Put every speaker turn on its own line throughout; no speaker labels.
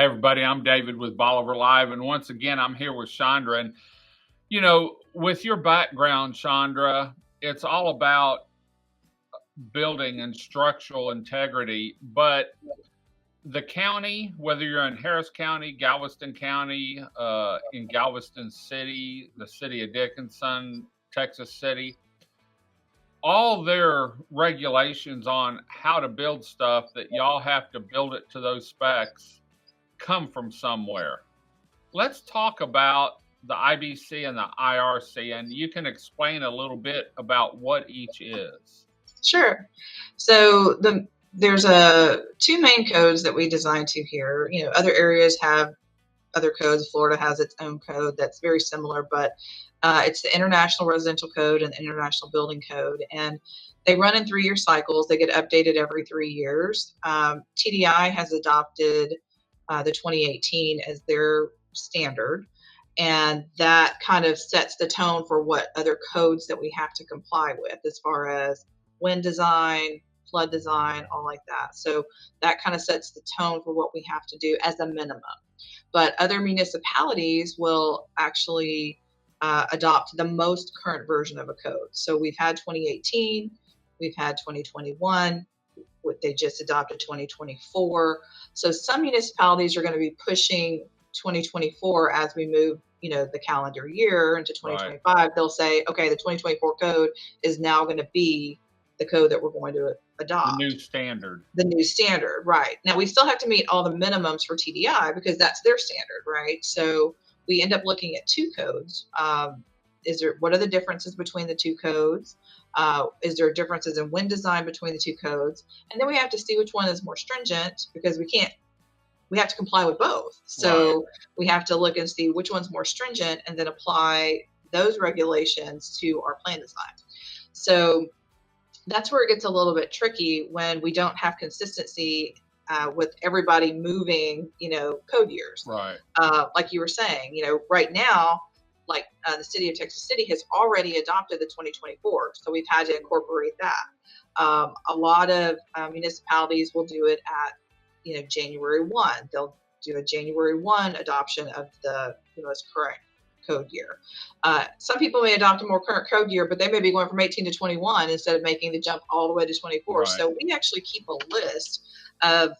Hey, everybody, I'm David with Bolivar Live, and once again, I'm here with Chandra. And, with your background, Chandra, it's all about building and structural integrity, but the county, whether you're in Harris County, Galveston County, in Galveston City, the city of Dickinson, Texas City, all their regulations on how to build stuff that y'all have to build it to those specs come from somewhere. Let's talk about the IBC and the IRC, and you can explain a little bit about what each is.
Sure. So there's two main codes that we designed to here. Other areas have other codes. Florida has its own code that's very similar, but it's the International Residential Code and the International Building Code, and they run in 3-year cycles. They get updated every 3 years. TDI has adopted the 2018 as their standard, and that kind of sets the tone for what other codes that we have to comply with as far as wind design, flood design, all like that. So that kind of sets the tone for what we have to do as a minimum. But other municipalities will actually adopt the most current version of a code. So we've had 2018, we've had 2021, they just adopted 2024. So some municipalities are going to be pushing 2024 as we move, the calendar year into 2025. Right. They'll say, okay, the 2024 code is now going to be the code that we're going to adopt.
The new standard.
The new standard, right. Now, we still have to meet all the minimums for TDI because that's their standard, right? So we end up looking at two codes. What are the differences between the two codes? Is there differences in wind design between the two codes? And then we have to see which one is more stringent because we have to comply with both. So right. We have to look and see which one's more stringent and then apply those regulations to our plan design. So that's where it gets a little bit tricky when we don't have consistency with everybody moving, code years.
Right.
Like you were saying, right now, like the city of Texas City has already adopted the 2024. So we've had to incorporate that. A lot of municipalities will do it at, January 1. They'll do a January 1 adoption of the most current code year. Some people may adopt a more current code year, but they may be going from 18 to 21 instead of making the jump all the way to 24. Right. So we actually keep a list of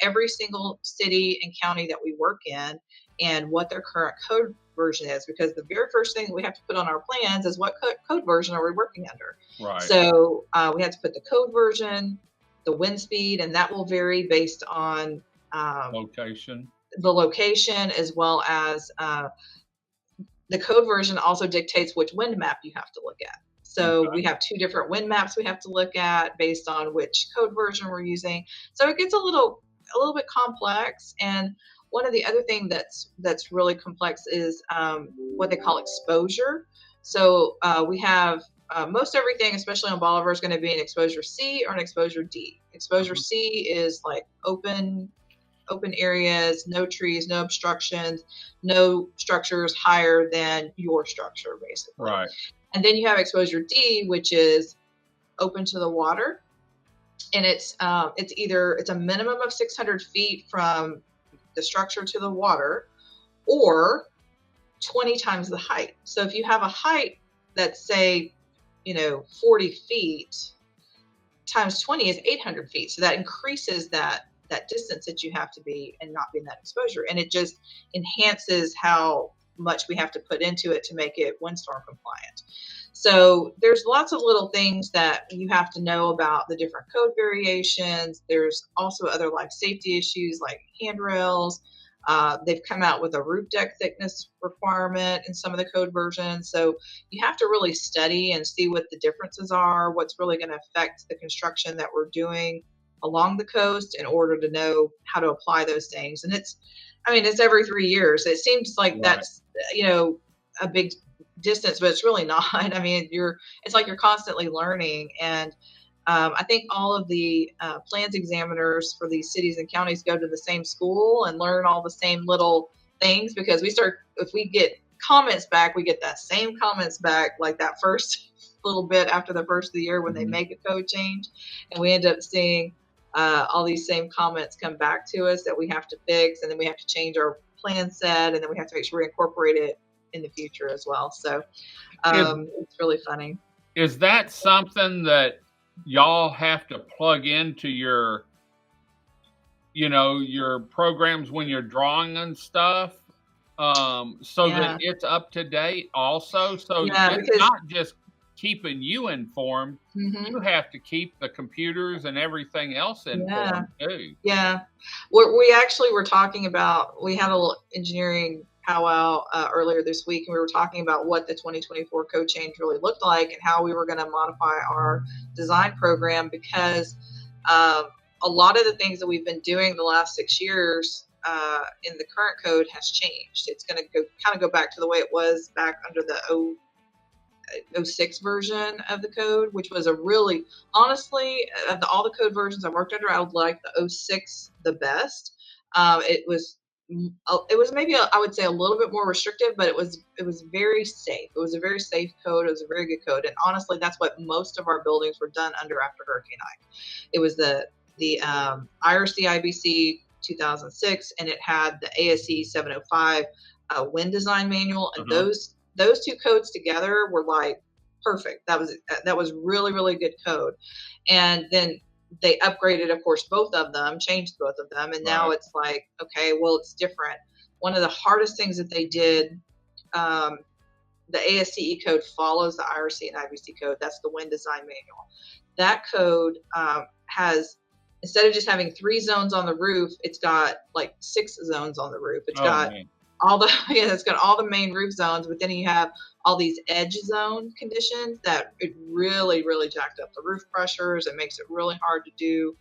every single city and county that we work in and what their current code version is, because the very first thing that we have to put on our plans is what code version are we working under.
Right.
So we have to put the code version, the wind speed, and that will vary based on the location, as well as the code version also dictates which wind map you have to look at. So we have two different wind maps we have to look at based on which code version we're using. So it gets a little bit complex. And one of the other things that's really complex is what they call exposure. So we have most everything, especially on Bolivar, is going to be an exposure C or an exposure D. Exposure C is like open areas, no trees, no obstructions, no structures higher than your structure, basically.
Right.
And then you have exposure D, which is open to the water, and it's a minimum of 600 feet from the structure to the water, or 20 times the height. So if you have a height that's, say, 40 feet times 20 is 800 feet. So that increases that distance that you have to be and not be in that exposure. And it just enhances how much we have to put into it to make it windstorm compliant. So there's lots of little things that you have to know about the different code variations. There's also other life safety issues like handrails. They've come out with a roof deck thickness requirement in some of the code versions. So you have to really study and see what the differences are, what's really going to affect the construction that we're doing along the coast in order to know how to apply those things. And it's every 3 years. It seems like that's, a big distance, but it's really not. It's like you're constantly learning. And I think all of the plans examiners for these cities and counties go to the same school and learn all the same little things, because if we get comments back, we get that same comments back like that first little bit after the first of the year when they make a code change. And we end up seeing, all these same comments come back to us that we have to fix, and then we have to change our plan set, and then we have to make sure we incorporate it in the future as well. So it's really funny.
Is that something that y'all have to plug into your, your programs when you're drawing and stuff, so that it's up to date also? So it's not just keeping you informed. You have to keep the computers and everything else informed too.
Yeah. We actually were talking about, we had a little engineering powwow earlier this week, and we were talking about what the 2024 code change really looked like and how we were going to modify our design program, because a lot of the things that we've been doing the last 6 years in the current code has changed. It's going to go back to the way it was back under the 06 version of the code, which was a really, honestly, of all the code versions I worked under, I would like the 06 the best. It was maybe I would say a little bit more restrictive, but it was very safe. It was a very safe code. It was a very good code, and honestly, that's what most of our buildings were done under after Hurricane Ike. It was the IRC IBC 2006, and it had the ASE 705 wind design manual, and those two codes together were like perfect. That was really, really good code. And then they upgraded, of course, both of them, changed both of them, and now it's like, okay, well, it's different. One of the hardest things that they did, the ASCE code follows the IRC and IBC code. That's the wind design manual. That code has, instead of just having 3 zones on the roof, it's got like 6 zones on the roof. It's got it's got all the main roof zones, but then you have all these edge zone conditions that it really, really jacked up the roof pressures. It makes it really hard to do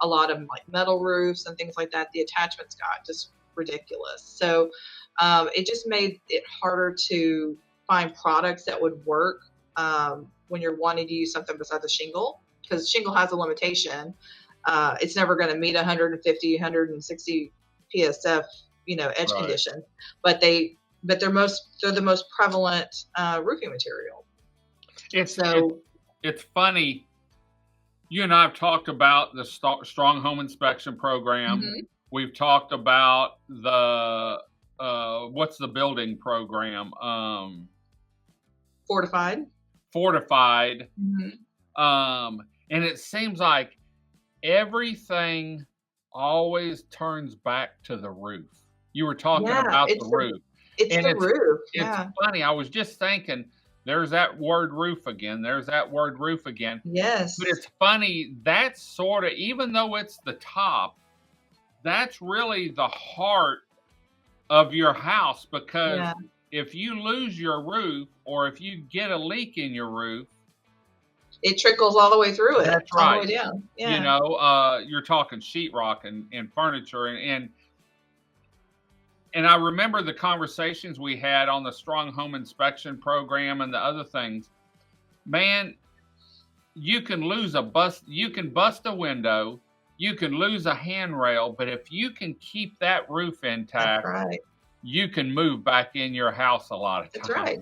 a lot of like metal roofs and things like that. The attachments got just ridiculous. So it just made it harder to find products that would work when you're wanting to use something besides a shingle, because shingle has a limitation. It's never going to meet 150, 160 PSF, edge condition, but they're the most prevalent roofing material.
It's funny. You and I have talked about the strong home inspection program. We've talked about the what's the building program?
Fortified.
And it seems like everything always turns back to the roof. You were talking about the roof.
It's the roof.
It's funny. I was just thinking, there's that word roof again. Yes. But it's funny. That's sort of, even though it's the top, that's really the heart of your house, because if you lose your roof, or if you get a leak in your roof,
it trickles all the way through it.
That's right.
All the way down. Yeah.
You're talking sheetrock and furniture, and I remember the conversations we had on the strong home inspection program and the other things. Man, you can bust a window, you can lose a handrail, but if you can keep that roof intact, you can move back in your house a lot of times.
That's right.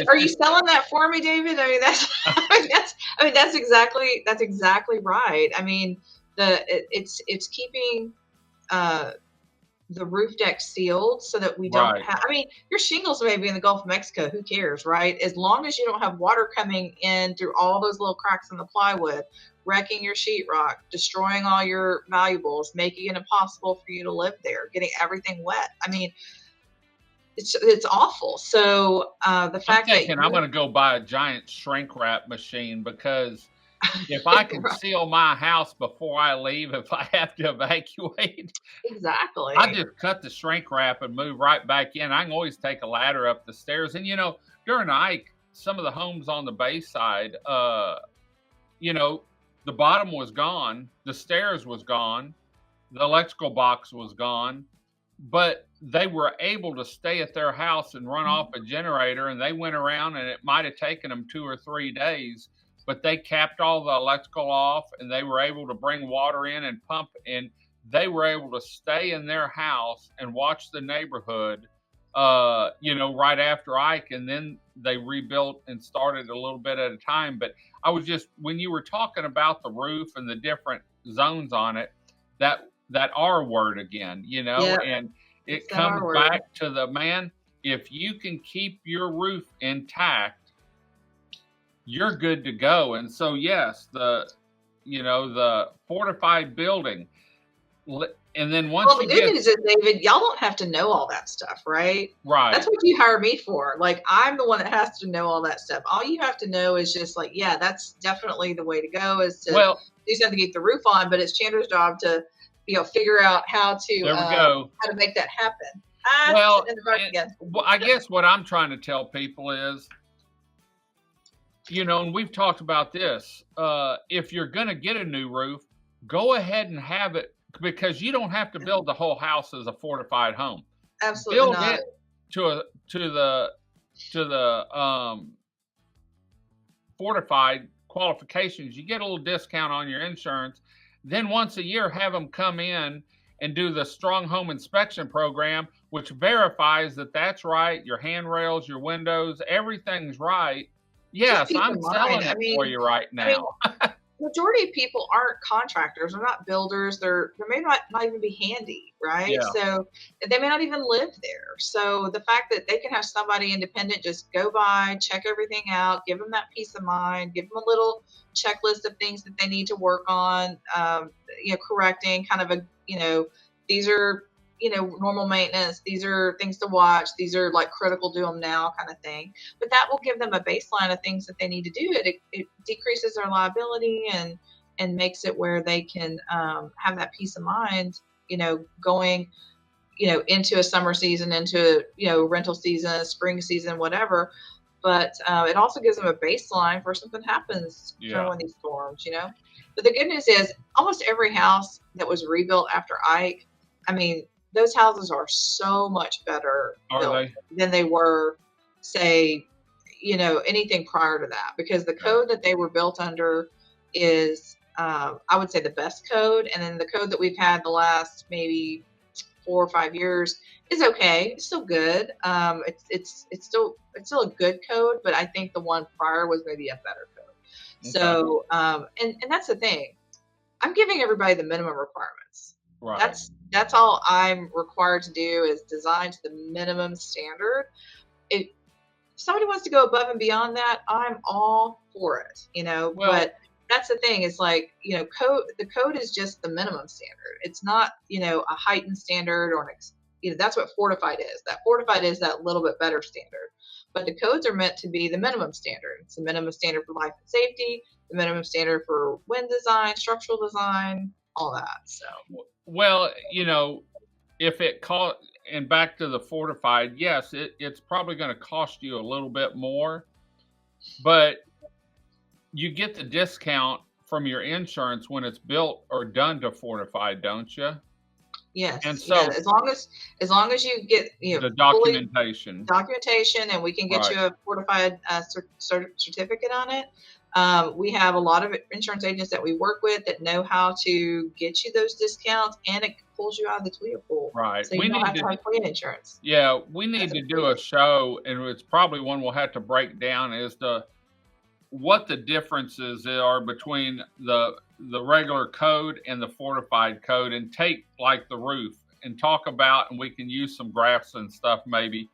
Are
you selling that for me, David? That's exactly right. It's keeping the roof deck sealed so that we don't have, your shingles may be in the Gulf of Mexico. Who cares, right? As long as you don't have water coming in through all those little cracks in the plywood, wrecking your sheetrock, destroying all your valuables, making it impossible for you to live there, getting everything wet. It's awful. So the fact that
I'm going to go buy a giant shrink wrap machine, because if I can seal my house before I leave, if I have to evacuate,
exactly,
I just cut the shrink wrap and move right back in. I can always take a ladder up the stairs. And during Ike, some of the homes on the Bayside, the bottom was gone, the stairs was gone, the electrical box was gone, but they were able to stay at their house and run off a generator, and they went around, and it might have taken them 2 or 3 days, but they capped all the electrical off, and they were able to bring water in and pump, and they were able to stay in their house and watch the neighborhood, right after Ike, and then they rebuilt and started a little bit at a time. But I was just, when you were talking about the roof and the different zones on it, that R word again, you know,
Yeah,
and it
it's that
comes
R word.
back to the man. If you can keep your roof intact, you're good to go. And so, yes, the fortified building. And then once
Well, the
you
good
get
news is, David, y'all don't have to know all that stuff, right?
right,
That's what you hire me for. Like, I'm the one that has to know all that stuff. All you have to know is just like, yeah, that's definitely the way to go, is to
well,
do something to get the roof on. But it's Chandler's job to, figure out how to
there we go.
how to make that happen.
Well,
In the dark again.
well, I guess what I'm trying to tell people is, and we've talked about this. If you're going to get a new roof, go ahead and have it, because you don't have to build the whole house as a fortified home.
Absolutely
Build
not.
it to the fortified qualifications. You get a little discount on your insurance. Then once a year, have them come in and do the strong home inspection program, which verifies that that's right. Your handrails, your windows, everything's right. Yes, I'm selling it for you right now.
Majority of people aren't contractors. They're not builders. They may not even be handy, right?
Yeah.
So they may not even live there. So the fact that they can have somebody independent just go by, check everything out, give them that peace of mind, give them a little checklist of things that they need to work on, correcting kind of these are, normal maintenance. These are things to watch. These are like critical, do them now kind of thing. But that will give them a baseline of things that they need to do. It decreases their liability and makes it where they can have that peace of mind, going, into a summer season, into, rental season, spring season, whatever. But it also gives them a baseline for something happens from one of these storms, But the good news is almost every house that was rebuilt after Ike, those houses are so much better than they were, say, anything prior to that, because the code that they were built under is, I would say, the best code. And then the code that we've had the last maybe 4 or 5 years is okay. It's still good. It's still a good code, but I think the one prior was maybe a better code. Okay. So, and that's the thing. I'm giving everybody the minimum requirements.
Right.
That's all I'm required to do, is design to the minimum standard. If somebody wants to go above and beyond that, I'm all for it, but that's the thing, is like, the code is just the minimum standard. It's not, a heightened standard or that's what fortified is. That fortified is that little bit better standard, but the codes are meant to be the minimum standard. It's the minimum standard for life and safety, the minimum standard for wind design, structural design, all that. So,
well, if it and back to the fortified, yes, it's probably going to cost you a little bit more, but you get the discount from your insurance when it's built or done to fortified, don't you?
Yes.
And so,
as long as you get
the documentation,
and we can get you a fortified certificate on it. We have a lot of insurance agents that we work with that know how to get you those discounts, and it pulls you out of the Toyota pool.
Right.
So you don't have to have fleet insurance.
Yeah, we need to do a show, and it's probably one we'll have to break down, is what the differences are between the regular code and the fortified code, and take like the roof and talk about, and we can use some graphs and stuff maybe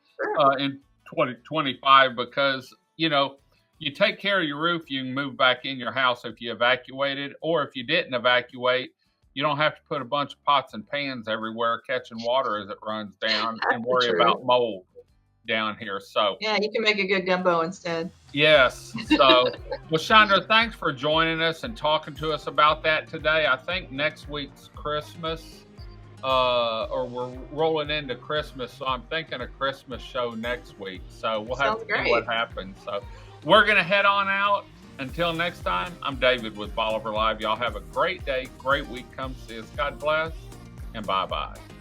in 2025, because you take care of your roof, you can move back in your house if you evacuated, or if you didn't evacuate, you don't have to put a bunch of pots and pans everywhere catching water as it runs down and worry about mold down here. So
yeah, you can make a good gumbo instead.
Yes. So, well, Chandra, thanks for joining us and talking to us about that today. I think next week's Christmas, or we're rolling into Christmas, so I'm thinking a Christmas show next week. So we'll have to see what happens. So we're going to head on out. Until next time, I'm David with Bolivar Live. Y'all have a great day, great week. Come see us. God bless, and bye-bye.